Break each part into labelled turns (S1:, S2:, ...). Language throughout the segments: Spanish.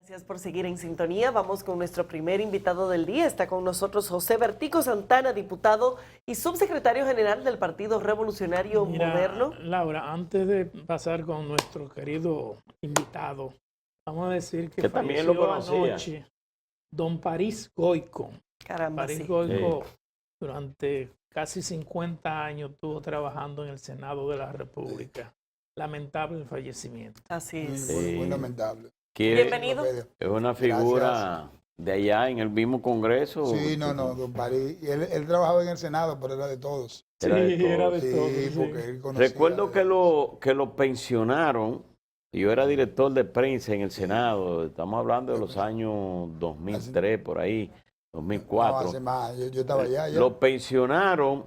S1: Gracias por seguir en sintonía. Vamos con nuestro primer invitado del día. Está con nosotros José Bertico Santana, diputado y subsecretario general del Partido Revolucionario Moderno.
S2: Laura, antes de pasar con nuestro querido invitado, vamos a decir que
S3: también lo conocía
S2: anoche don París Goico.
S1: Caramba,
S2: París
S1: sí.
S2: Goico durante casi 50 años estuvo trabajando en el Senado de la República. Lamentable el fallecimiento.
S1: Así es.
S4: Muy lamentable.
S1: Bienvenido.
S3: Es una figura
S4: Gracias.
S3: de allá en el mismo Congreso.
S4: Sí, no, don París. Y él trabajaba en el Senado, pero era de todos.
S2: Sí, era de todos.
S4: Sí, porque él conocía.
S3: Recuerdo que lo pensionaron. Yo era director de prensa en el Senado. Estamos hablando de los años 2003, por ahí, 2004.
S4: No, hace más. Yo estaba allá.
S3: Lo pensionaron,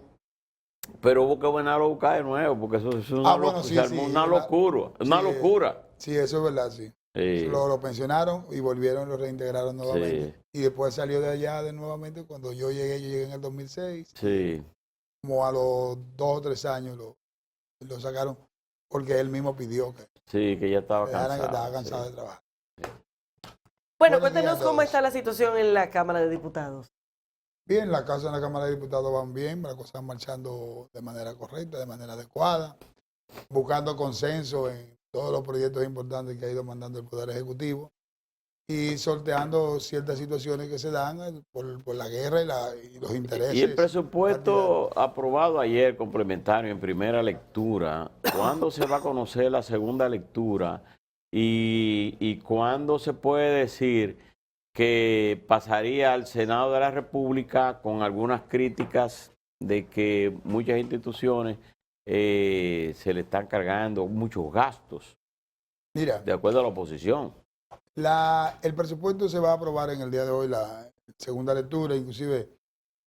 S3: pero hubo que venirlo a buscar de nuevo, porque eso es una, una locura. Una locura.
S4: Sí, eso es verdad, sí.
S3: Sí.
S4: Lo pensionaron y volvieron, lo reintegraron nuevamente. Sí. Y después salió de allá de nuevamente cuando yo llegué en el 2006.
S3: Sí.
S4: Como a los 2 o 3 años lo sacaron porque él mismo pidió
S3: que ya estaba cansado.
S4: Que estaba cansado de trabajar.
S1: Sí. Bueno, cuéntenos cómo está la situación en la Cámara de Diputados.
S4: Bien, las cosas en la Cámara de Diputados van bien, las cosas van marchando de manera correcta, de manera adecuada, buscando consenso en todos los proyectos importantes que ha ido mandando el Poder Ejecutivo y sorteando ciertas situaciones que se dan por la guerra y los intereses.
S3: Y el presupuesto aprobado ayer, complementario en primera lectura, ¿cuándo se va a conocer la segunda lectura? ¿Y cuándo se puede decir que pasaría al Senado de la República con algunas críticas de que muchas instituciones se le están cargando muchos gastos?
S4: Mira,
S3: de acuerdo a la oposición.
S4: El presupuesto se va a aprobar en el día de hoy, la segunda lectura, inclusive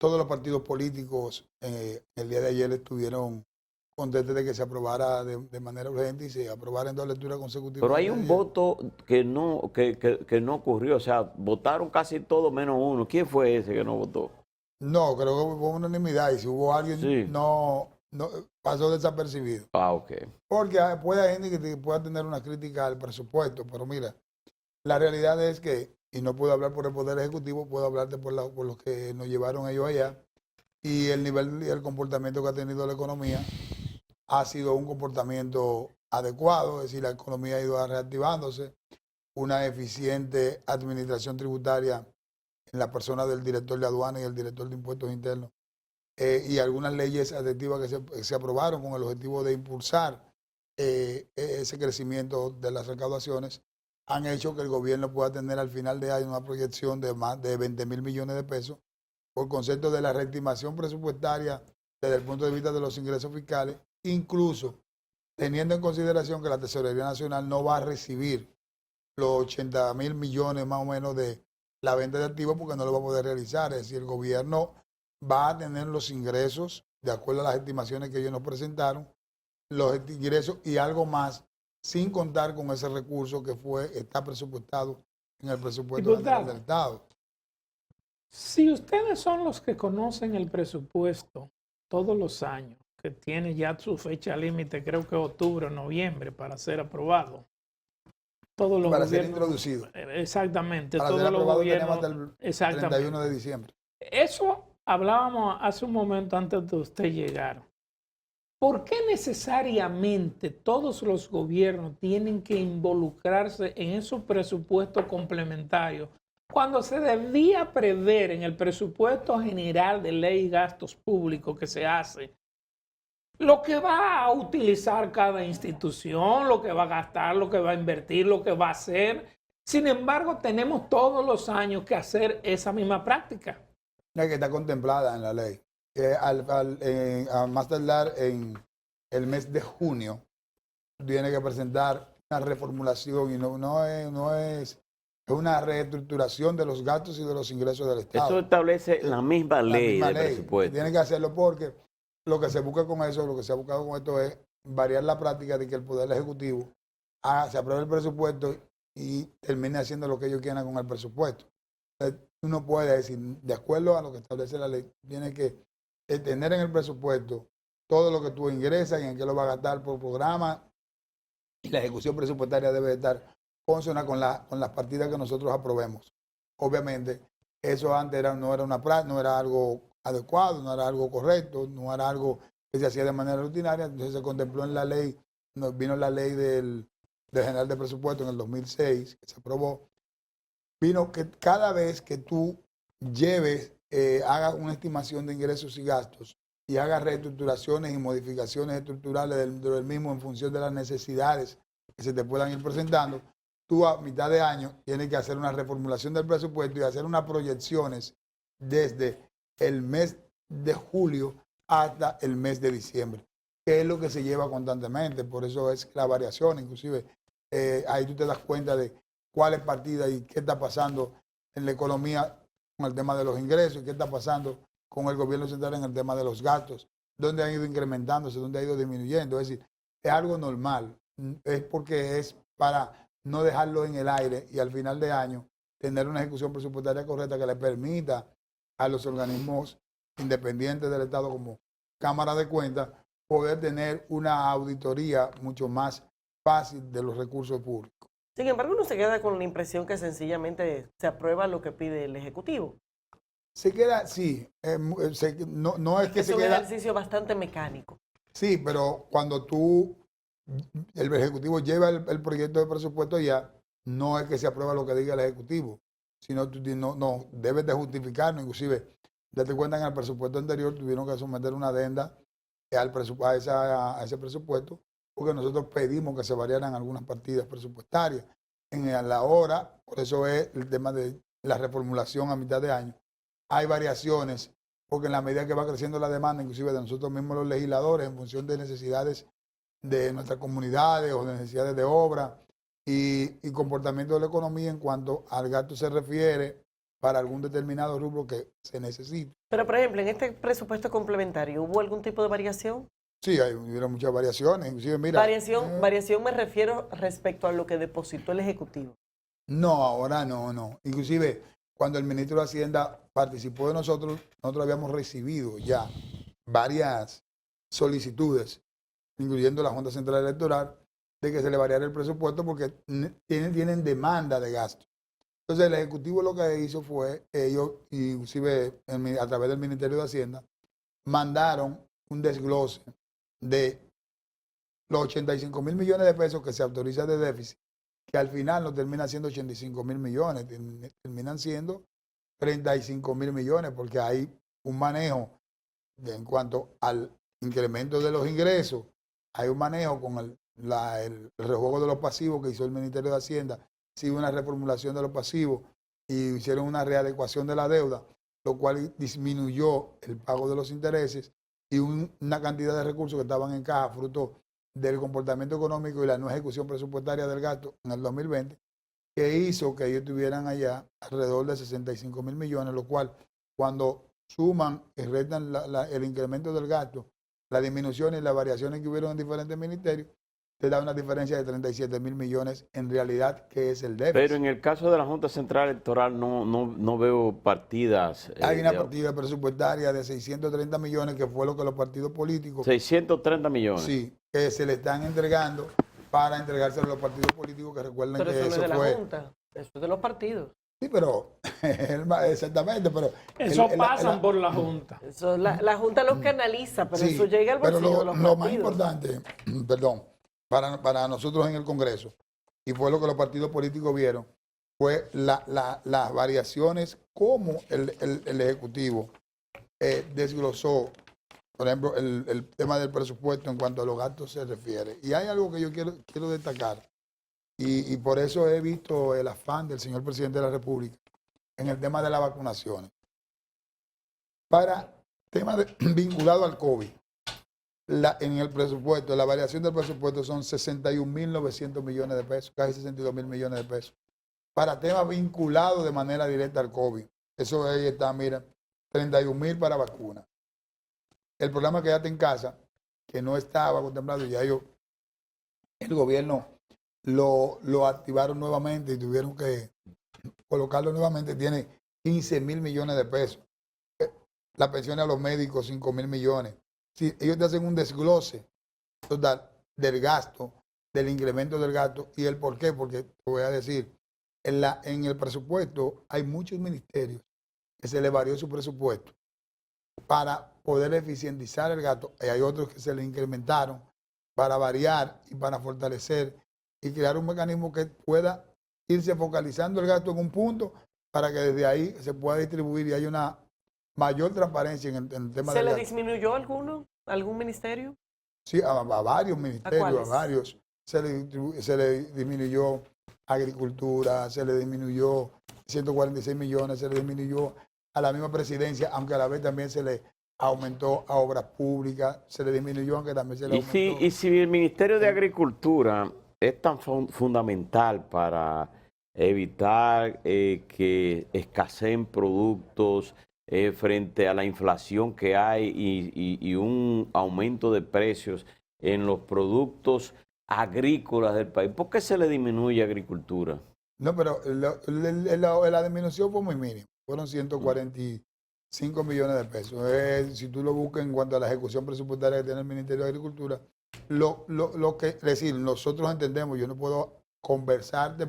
S4: todos los partidos políticos el día de ayer estuvieron contentos de que se aprobara de manera urgente y se aprobara en 2 lecturas consecutivas.
S3: Pero hay un voto que no ocurrió, o sea, votaron casi todos menos uno. ¿Quién fue ese que no votó?
S4: No, creo que hubo unanimidad y si hubo alguien
S3: sí.
S4: no pasó desapercibido.
S3: Ok.
S4: Porque puede haber gente que pueda tener una crítica al presupuesto, pero mira, la realidad es que, y no puedo hablar por el Poder Ejecutivo, puedo hablarte por los que nos llevaron ellos allá, y el nivel y el comportamiento que ha tenido la economía ha sido un comportamiento adecuado, es decir, la economía ha ido reactivándose, una eficiente administración tributaria en la persona del director de aduana y el director de impuestos internos, y algunas leyes adhetivas que se aprobaron con el objetivo de impulsar ese crecimiento de las recaudaciones, han hecho que el gobierno pueda tener al final de año una proyección de más de 20.000 millones de pesos por concepto de la reestimación presupuestaria desde el punto de vista de los ingresos fiscales, incluso teniendo en consideración que la Tesorería Nacional no va a recibir los 80.000 millones más o menos de la venta de activos porque no lo va a poder realizar. Es decir, el gobierno va a tener los ingresos, de acuerdo a las estimaciones que ellos nos presentaron, los ingresos y algo más, sin contar con ese recurso que está presupuestado en el presupuesto general del Estado.
S2: Si ustedes son los que conocen el presupuesto todos los años, que tiene ya su fecha límite, creo que octubre o noviembre, para ser aprobado. Todos los
S4: para ser introducido.
S2: Exactamente.
S4: Para
S2: todos
S4: ser aprobado
S2: los gobiernos,
S4: hasta el 31 de diciembre.
S2: Eso hablábamos hace un momento antes de usted llegar. ¿Por qué necesariamente todos los gobiernos tienen que involucrarse en esos presupuestos complementarios cuando se debía prever en el presupuesto general de ley y gastos públicos que se hace lo que va a utilizar cada institución, lo que va a gastar, lo que va a invertir, lo que va a hacer? Sin embargo, tenemos todos los años que hacer esa misma práctica.
S4: Que está contemplada en la ley. A más tardar en el mes de junio, tiene que presentar una reformulación y no es una reestructuración de los gastos y de los ingresos del Estado.
S3: Eso establece la misma ley de presupuesto.
S4: Tiene que hacerlo porque lo que se busca con eso, lo que se ha buscado con esto es variar la práctica de que el Poder Ejecutivo se apruebe el presupuesto y termine haciendo lo que ellos quieran con el presupuesto. Uno puede decir, de acuerdo a lo que establece la ley, tiene que tener en el presupuesto todo lo que tú ingresas y en qué lo vas a gastar por programa, y la ejecución presupuestaria debe estar consona con las partidas que nosotros aprobemos. Obviamente, eso antes no era algo adecuado, no era algo correcto, no era algo que se hacía de manera rutinaria. Entonces se contempló en la ley, nos vino la ley del General de Presupuesto en el 2006, que se aprobó. Vino que cada vez que tú hagas una estimación de ingresos y gastos y hagas reestructuraciones y modificaciones estructurales del mismo en función de las necesidades que se te puedan ir presentando, tú a mitad de año tienes que hacer una reformulación del presupuesto y hacer unas proyecciones desde el mes de julio hasta el mes de diciembre, que es lo que se lleva constantemente. Por eso es la variación, inclusive ahí tú te das cuenta de cuál es partida y qué está pasando en la economía con el tema de los ingresos y qué está pasando con el gobierno central en el tema de los gastos, dónde han ido incrementándose, dónde ha ido disminuyendo. Es decir, es algo normal, es porque es para no dejarlo en el aire y al final de año tener una ejecución presupuestaria correcta que le permita a los organismos independientes del Estado como Cámara de Cuentas poder tener una auditoría mucho más fácil de los recursos públicos.
S1: Sin embargo, uno se queda con la impresión que sencillamente se aprueba lo que pide el Ejecutivo.
S4: Se queda, sí, no es que se
S1: es un
S4: queda...
S1: ejercicio bastante mecánico.
S4: Sí, pero cuando el Ejecutivo lleva el proyecto de presupuesto ya, no es que se aprueba lo que diga el Ejecutivo, sino tú no debes de justificarlo. Inclusive, date cuenta, en el presupuesto anterior tuvieron que someter una adenda a ese presupuesto, porque nosotros pedimos que se variaran algunas partidas presupuestarias. En la hora, por eso es el tema de la reformulación a mitad de año. Hay variaciones, porque en la medida que va creciendo la demanda, inclusive de nosotros mismos los legisladores, en función de necesidades de nuestras comunidades o de necesidades de obra y comportamiento de la economía en cuanto al gasto se refiere para algún determinado rubro que se necesite.
S1: Pero, por ejemplo, en este presupuesto complementario, ¿hubo algún tipo de variación?
S4: Sí, hubieron muchas variaciones. Inclusive, mira,
S1: variación me refiero respecto a lo que depositó el Ejecutivo.
S4: No, ahora no. Inclusive, cuando el ministro de Hacienda participó de nosotros habíamos recibido ya varias solicitudes, incluyendo la Junta Central Electoral, de que se le variara el presupuesto porque tienen demanda de gasto. Entonces, el Ejecutivo lo que hizo fue, ellos, inclusive a través del Ministerio de Hacienda, mandaron un desglose de los 85 mil millones de pesos que se autoriza de déficit, que al final no termina siendo 85 mil millones, terminan siendo 35 mil millones, porque hay un manejo en cuanto al incremento de los ingresos, hay un manejo con el rejuego de los pasivos que hizo el Ministerio de Hacienda, sí, una reformulación de los pasivos y hicieron una readecuación de la deuda, lo cual disminuyó el pago de los intereses y una cantidad de recursos que estaban en caja fruto del comportamiento económico y la no ejecución presupuestaria del gasto en el 2020, que hizo que ellos tuvieran allá alrededor de 65 mil millones, lo cual cuando suman y restan el incremento del gasto, la disminución y las variaciones que hubieron en diferentes ministerios, te da una diferencia de 37 mil millones en realidad, que es el déficit.
S3: Pero en el caso de la Junta Central Electoral no veo partidas.
S4: Hay una partida presupuestaria de 630 millones, que fue lo que los partidos políticos...
S3: 630 millones.
S4: Sí, que se le están entregando para entregárselo a los partidos políticos, que recuerden
S1: pero
S4: que
S1: eso no
S4: eso
S1: es de
S4: fue...
S1: la Junta, eso es de los partidos.
S4: Sí, pero exactamente, pero...
S2: Eso pasan por la Junta.
S1: Eso, la Junta los canaliza, pero
S4: sí,
S1: eso llega al bolsillo de los
S4: lo
S1: partidos.
S4: más importante, perdón, para nosotros en el Congreso, y fue lo que los partidos políticos vieron, fue las variaciones, como el Ejecutivo desglosó, por ejemplo, el tema del presupuesto en cuanto a los gastos se refiere. Y hay algo que yo quiero destacar, y por eso he visto el afán del señor presidente de la República en el tema de las vacunaciones. Para temas vinculados al COVID, en el presupuesto, la variación del presupuesto son 61.900 millones de pesos, casi 62.000 millones de pesos. Para temas vinculados de manera directa al COVID, eso ahí está, mira, 31.000 para vacunas. El programa Quédate en Casa, que no estaba contemplado, ya el gobierno lo activaron nuevamente y tuvieron que colocarlo nuevamente, tiene 15.000 millones de pesos. La pensión a los médicos, 5.000 millones. Si ellos te hacen un desglose total del gasto del incremento del gasto. ¿Y el por qué? Porque te voy a decir, en el presupuesto hay muchos ministerios que se le varió su presupuesto para poder eficientizar el gasto. Y hay otros que se le incrementaron para variar y para fortalecer y crear un mecanismo que pueda irse focalizando el gasto en un punto para que desde ahí se pueda distribuir y haya una mayor transparencia en el tema
S1: ¿Se
S4: del
S1: le
S4: gasto.
S1: disminuyó algún ministerio?
S4: Sí, a varios ministerios,
S1: cuáles?
S4: a varios. Se le disminuyó agricultura, se le disminuyó 146 millones, se le disminuyó a la misma presidencia, aunque a la vez también se le aumentó a obras públicas, se le disminuyó, aunque también se le aumentó.
S3: Y si el Ministerio de Agricultura es tan fundamental para evitar que escaseen productos frente a la inflación que hay y un aumento de precios en los productos agrícolas del país, ¿por qué se le disminuye agricultura?
S4: No, pero la disminución fue muy mínima, fueron 145 millones de pesos. Si tú lo buscas en cuanto a la ejecución presupuestaria que tiene el Ministerio de Agricultura, es decir, nosotros entendemos, yo no puedo conversarte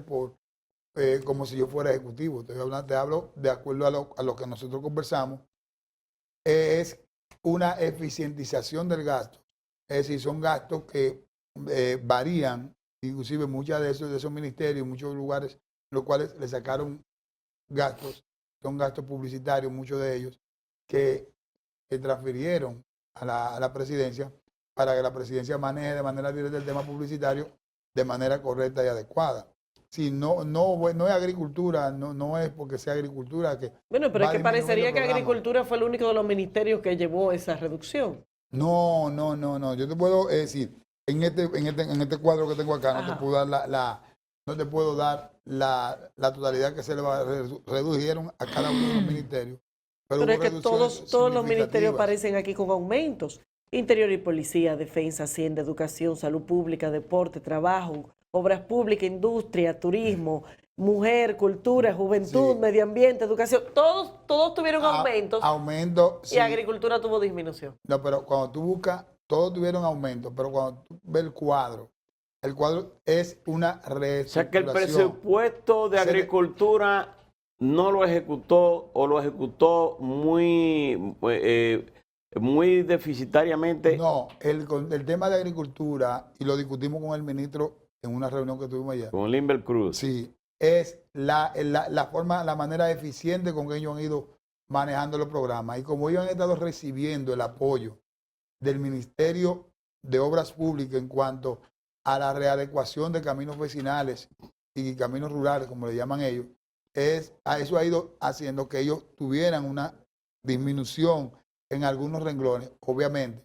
S4: como si yo fuera ejecutivo, te hablo de acuerdo a lo que nosotros conversamos, es una eficientización del gasto, es decir, son gastos que varían, inclusive muchos de esos ministerios, muchos lugares, los cuales le sacaron gastos, son gastos publicitarios, muchos de ellos, que transfirieron a la presidencia para que la presidencia maneje de manera directa el tema publicitario de manera correcta y adecuada. Si no es agricultura, no es porque sea agricultura que...
S1: Bueno, pero es que
S4: disminuyendo
S1: parecería
S4: el
S1: que
S4: programa.
S1: Agricultura fue el único de los ministerios que llevó esa reducción.
S4: No. Yo te puedo decir, en este cuadro que tengo acá, no
S1: Ajá.
S4: te puedo dar no te puedo dar la totalidad que se le redujeron a cada uno de los ministerios.
S1: Pero
S4: hubo
S1: es que
S4: reducciones
S1: todos los ministerios
S4: significativas.
S1: aparecen aquí con aumentos. Interior y Policía, Defensa, Hacienda, Educación, Salud Pública, Deporte, Trabajo, Obras Públicas, Industria, Turismo, Mujer, Cultura, Juventud,
S4: Sí.
S1: Medio Ambiente, Educación. Todos tuvieron aumentos
S4: Aumento,
S1: y
S4: sí.
S1: Agricultura tuvo disminución.
S4: No, pero cuando tú buscas, todos tuvieron aumento, pero cuando tú ves el cuadro es una reestructuración.
S3: O sea que el presupuesto de
S4: Se le-
S3: agricultura no lo ejecutó o lo ejecutó muy deficitariamente.
S4: No, el tema de agricultura, y lo discutimos con el ministro en una reunión que tuvimos allá.
S3: Con Limber Cruz.
S4: Sí, es la forma, la manera eficiente con que ellos han ido manejando los programas. Y como ellos han estado recibiendo el apoyo del Ministerio de Obras Públicas en cuanto a la readecuación de caminos vecinales y caminos rurales, como le llaman ellos, eso ha ido haciendo que ellos tuvieran una disminución en algunos renglones. Obviamente,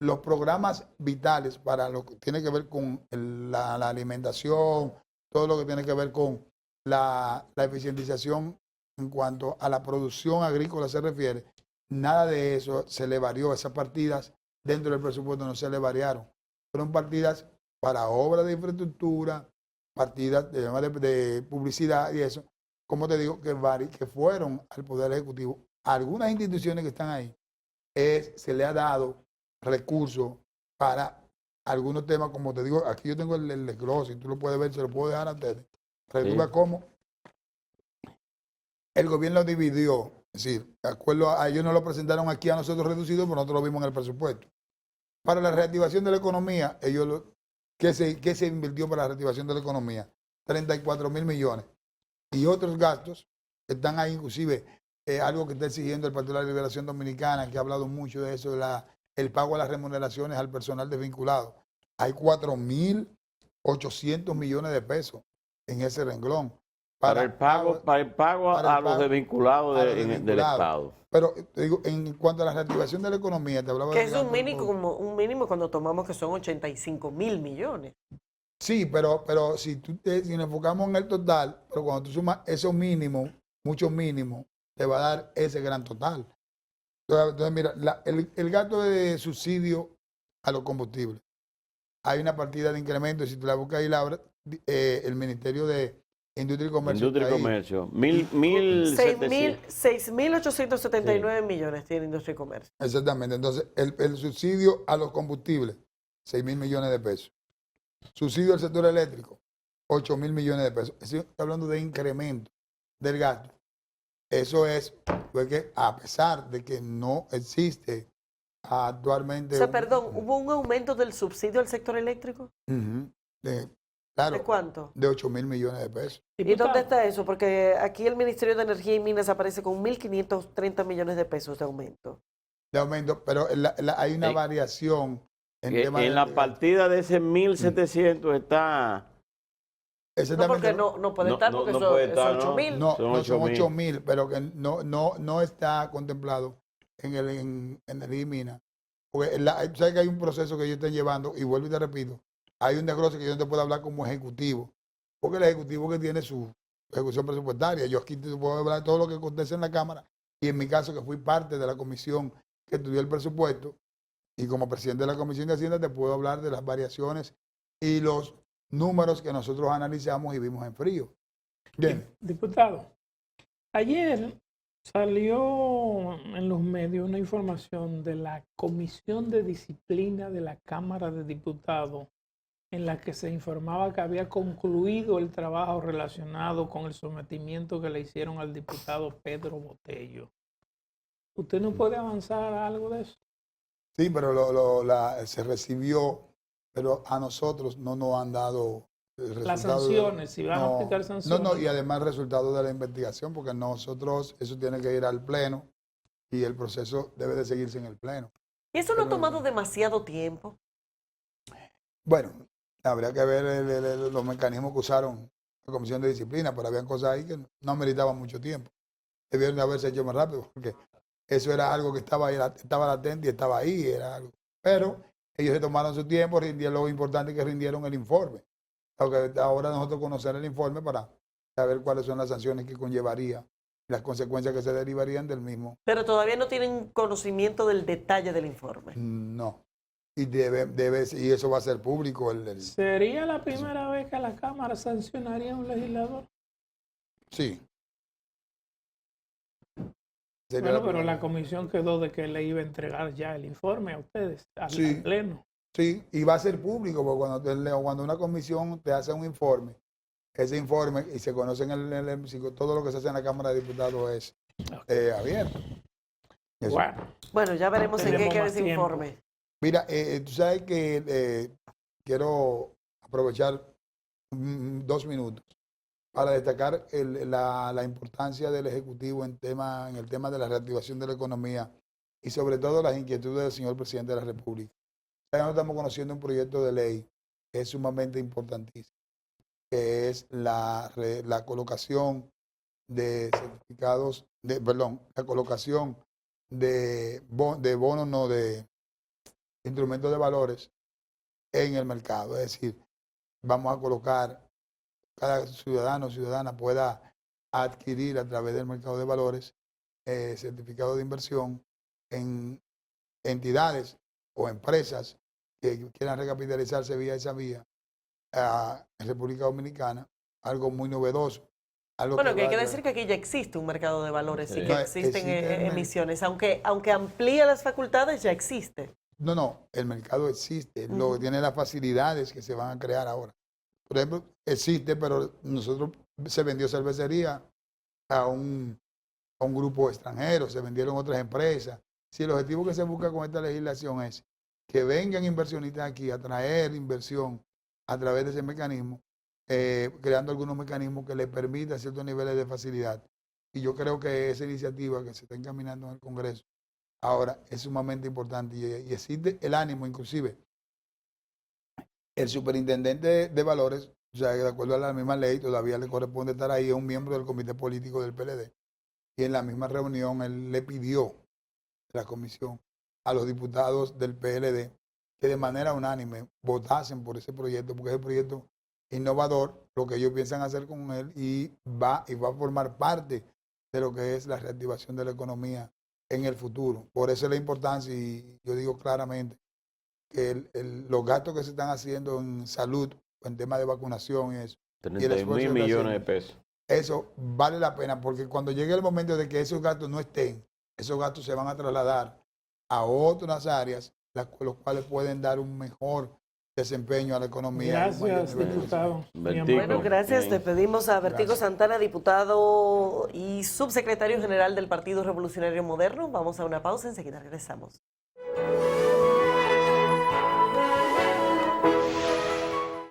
S4: los programas vitales para lo que tiene que ver con la alimentación, todo lo que tiene que ver con la eficientización en cuanto a la producción agrícola se refiere, nada de eso se le varió. Esas partidas dentro del presupuesto no se le variaron. Fueron partidas para obras de infraestructura, partidas de publicidad y eso, como te digo, que fueron al Poder Ejecutivo. A algunas instituciones que están ahí se le ha dado recursos para algunos temas, como te digo, aquí yo tengo el desglose, tú lo puedes ver, se lo puedo dejar a ustedes. Para que tú veas cómo el gobierno dividió, es decir, de acuerdo a ellos nos lo presentaron aquí a nosotros reducido, pero nosotros lo vimos en el presupuesto. Para la reactivación de la economía, ¿qué se invirtió para la reactivación de la economía? 34.000 millones. Y otros gastos que están ahí, inclusive algo que está exigiendo el Partido de la Liberación Dominicana, que ha hablado mucho de eso, el pago de las remuneraciones al personal desvinculado. Hay 4.800 millones de pesos en ese renglón.
S3: Para el pago a los desvinculados del Estado.
S4: Pero te digo, en cuanto a la reactivación de la economía, te hablaba
S1: Que
S4: de
S1: es un mínimo cuando tomamos que son 85.000 millones.
S4: Sí, pero si nos enfocamos en el total, pero cuando tú sumas esos mínimos, muchos mínimos, te va a dar ese gran total. Entonces mira, el gasto de subsidio a los combustibles. Hay una partida de incremento, y si tú la buscas ahí, el Ministerio de Industria y Comercio.
S3: Industria y Comercio.
S1: 6.879 millones tiene Industria y Comercio.
S4: Exactamente. Entonces, el subsidio a los combustibles, 6.000 millones de pesos. Subsidio al sector eléctrico, 8.000 millones de pesos. Estoy hablando de incremento del gasto. Eso es porque a pesar de que no existe actualmente...
S1: O sea, perdón, ¿hubo un aumento del subsidio al sector eléctrico?
S4: Claro,
S1: ¿De cuánto?
S4: de 8.000 millones de pesos.
S1: ¿Y
S2: Diputado,
S1: dónde está eso? Porque aquí el Ministerio de Energía y Minas aparece con 1.530 millones de pesos de aumento.
S4: De aumento, pero hay una variación en
S3: Que
S4: tema
S3: en la partida de ese 1.700 está...
S1: No,
S4: exactamente,
S1: porque no puede estar, porque
S3: no
S1: son
S3: puede estar, ¿no?
S1: 8.000.
S4: no,
S3: son
S4: no son
S3: 8.000.
S4: 8.000, pero que no está contemplado en Energía y Minas. Porque sabes que hay un proceso que ellos están llevando, y vuelvo y te repito, hay un desglose que yo no te puedo hablar como ejecutivo, porque el ejecutivo que tiene su ejecución presupuestaria, yo aquí te puedo hablar de todo lo que acontece en la Cámara, y en mi caso que fui parte de la comisión que estudió el presupuesto, y como presidente de la Comisión de Hacienda te puedo hablar de las variaciones y los números que nosotros analizamos y vimos en frío. Bien,
S2: diputado, ayer salió en los medios una información de la Comisión de Disciplina de la Cámara de Diputados en la que se informaba que había concluido el trabajo relacionado con el sometimiento que le hicieron al diputado Pedro Botello. ¿Usted no puede avanzar algo de eso?
S4: sí, pero se recibió, pero a nosotros no nos han dado el resultado.
S2: Las sanciones, si van a aplicar sanciones.
S4: No, y además el resultado de la investigación, porque nosotros, eso tiene que ir al Pleno y el proceso debe de seguirse en el Pleno.
S1: ¿Y eso no ha tomado demasiado tiempo?
S4: Bueno, habría que ver los mecanismos que usaron la Comisión de Disciplina, pero habían cosas ahí que no meritaban mucho tiempo. Debieron de haberse hecho más rápido, porque eso era algo que estaba ahí, estaba latente y estaba ahí. Era algo. Pero ellos se tomaron su tiempo, rindieron lo importante que rindieron el informe. Aunque ahora nosotros conocer el informe para saber cuáles son las sanciones que conllevaría, las consecuencias que se derivarían del mismo.
S1: Pero todavía no tienen conocimiento del detalle del informe.
S4: No. Y y eso va a ser público.
S2: ¿Sería la primera vez que la Cámara sancionaría a un legislador?
S4: Sí.
S2: Bueno, pero la comisión quedó de que le iba a entregar ya el informe a ustedes, al Pleno.
S4: Sí, y va a ser público, porque cuando una comisión te hace un informe, ese informe, y se conoce en el hemiciclo, todo lo que se hace en la Cámara de Diputados es abierto. Eso.
S1: Bueno, ya veremos en qué
S2: Tenemos
S1: queda
S2: más
S1: ese
S2: tiempo.
S1: informe.
S4: Mira, tú sabes que quiero aprovechar 2 minutos para destacar la importancia del Ejecutivo en el tema de la reactivación de la economía y sobre todo las inquietudes del señor presidente de la República. Ya estamos conociendo un proyecto de ley que es sumamente importantísimo, que es la colocación de certificados, la colocación de bonos, no de instrumentos de valores en el mercado. Es decir, vamos a colocar, cada ciudadano o ciudadana pueda adquirir a través del mercado de valores certificados de inversión en entidades o empresas que quieran recapitalizarse vía esa vía en República Dominicana, algo muy novedoso.
S1: Bueno, que hay que decir que aquí ya existe un mercado de valores y que existen
S4: existe
S1: emisiones, aunque amplía las facultades, ya existe.
S4: No, el mercado existe, lo que tiene las facilidades que se van a crear ahora. Por ejemplo, existe, pero se vendió cervecería a un grupo extranjero, se vendieron otras empresas. Si el objetivo que se busca con esta legislación es que vengan inversionistas aquí a traer inversión a través de ese mecanismo, creando algunos mecanismos que les permitan ciertos niveles de facilidad. Y yo creo que esa iniciativa que se está encaminando en el Congreso ahora es sumamente importante y existe el ánimo, inclusive el superintendente de valores, o sea, de acuerdo a la misma ley, todavía le corresponde estar ahí, es un miembro del comité político del PLD. Y en la misma reunión él le pidió a la comisión a los diputados del PLD que de manera unánime votasen por ese proyecto, porque es el proyecto innovador, lo que ellos piensan hacer con él y va a formar parte de lo que es la reactivación de la economía en el futuro. Por eso es la importancia, y yo digo claramente que los gastos que se están haciendo en salud, en tema de vacunación y eso,
S3: 30.000 millones de pesos.
S4: eso vale la pena, porque cuando llegue el momento de que esos gastos no estén, esos gastos se van a trasladar a otras áreas, los cuales pueden dar un mejor desempeño a la economía. y un mayor
S2: Gracias,
S4: nivel de
S2: diputado.
S3: Bertico.
S2: Muy amable.
S1: Bueno, gracias.
S3: Bien.
S1: Te pedimos a Bertico
S4: Gracias.
S1: Santana, diputado y subsecretario general del Partido Revolucionario Moderno. Vamos a una pausa, enseguida regresamos.